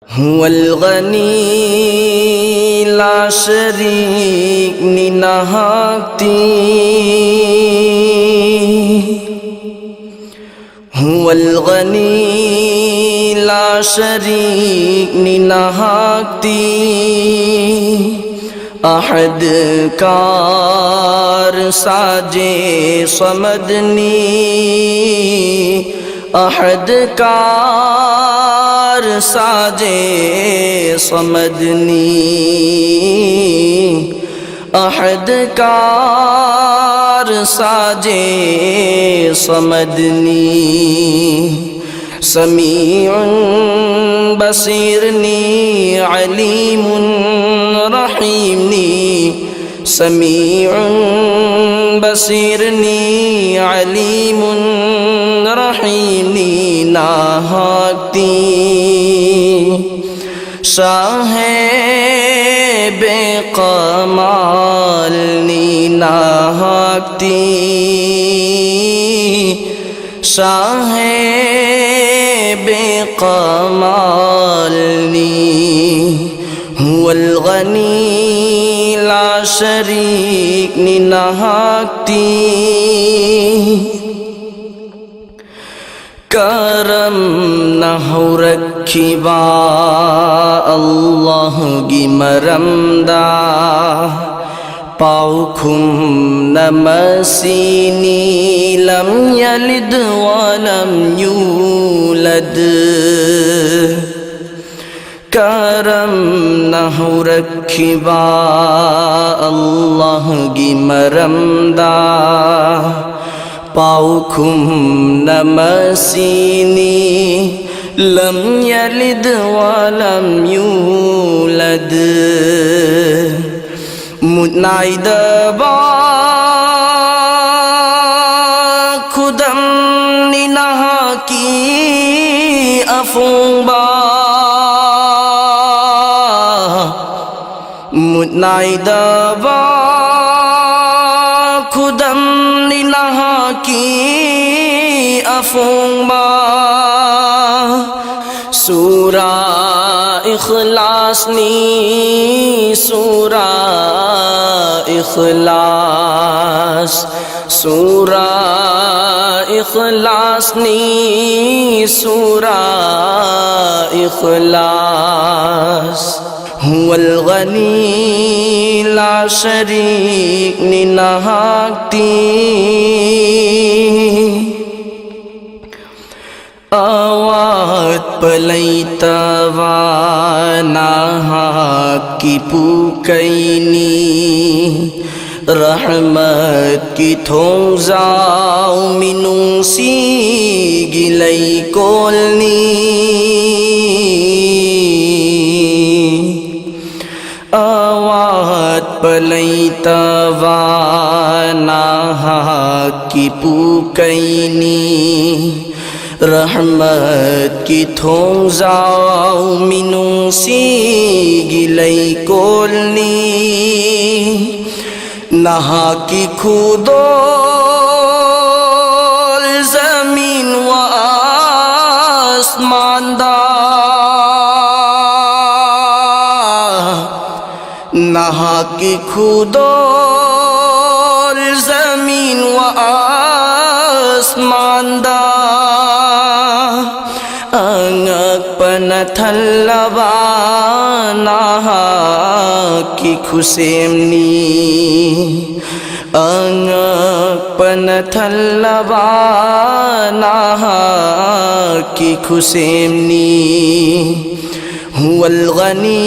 हुवल गनी ला शरीक निनहाती हुवल गनी ला शरीक निनहाती अहद कार साजे समदनी अहद कार साजे समदनी अहद कार साजे समदनी समीउन बसीरनी अलीमुन रहीमनी समीउन बसीरनी अलीमुन रहीमनी नाहकती शाहे बेकमाल नी नाहकती शाहे बेकमाल नी हुवल गनी ला शरीक नी नाहकती करम न हो रखिबा अल्लाह गी मरमदा पाउखुम नमसीनी लम यलिद वलम यूलद करम न हो रखिबा अल्लाह गी मरमदा पाउखुम नमसीनी लम यलिद वलम यूलद मुनाइदबा खुदम निनहा की अफूबा मुनाइदबा खुदम निनहा की अफूबा सूरा इखलास नी सूरा इखलास सूरा इखलास नी सूरा इखलास हुवल गनी ला शरीक निनहाकती आवात पलैतवा नाहकी पुकैनी रहमत की थोंजाओ मिनूसी गिलै कोलनी आवात पलैतवा नाहकी पुकैनी रहमत की थोंजाओ मिनूसी गिलै कोलनी नहा की खुदोल जमीन व आसमान दा नहा की खुदोल जमीन व आसमान दा अंगक पनथलवा नाहा की खुसेमनी अंगक पनथलवा नाहा की खुसेमनी हुवल गनी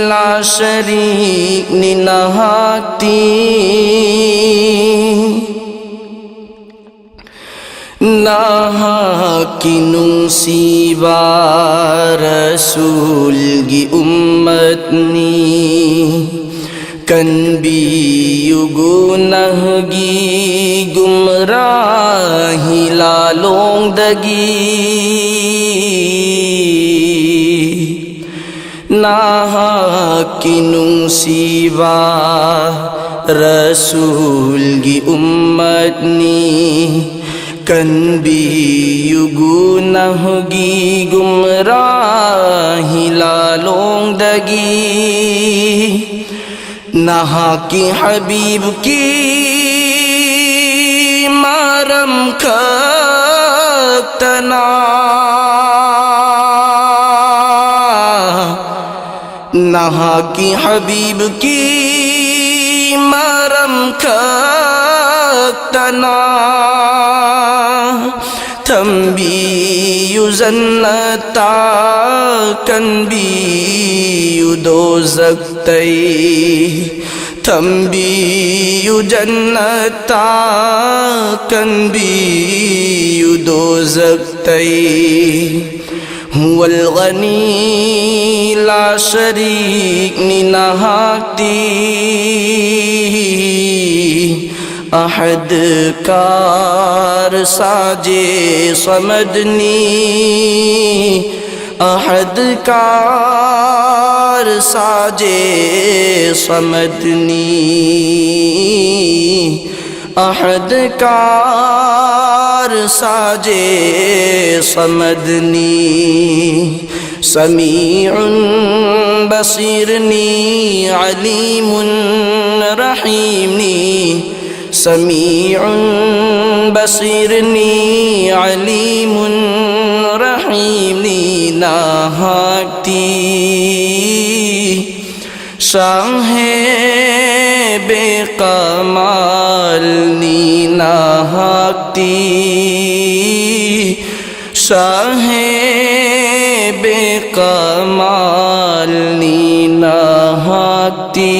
ला शरीक निनहाकती नाहकी नुसीबा रसूल गी उम्मतनी कनबी युगुनहगी गुमराही लालोंदगी नाहकी नुसीबा रसूल गी उम्मतनी कनबी युगुनहगी गुमराही लालोंदगी नहा की हबीब की मारम खतना नहा की हबीब की मारम खतना थम्बियु जन्नता कन्बियु दोज़ख्तै थम्बियु जन्नता कन्बियु दोज़ख्तै हुवल गनी ला शरीक निनहाती अहद कार साजे समदनी अहद कार साजे समदनी अहद कार साजे समदनी समीउन बसीरनी अलीमुन रहीमनी समीउन बसीरनी अलीमुन रहीमनी नाहकती शाहे बेकमाल नी नाहकती शाहे बेकमाल नी नाहकती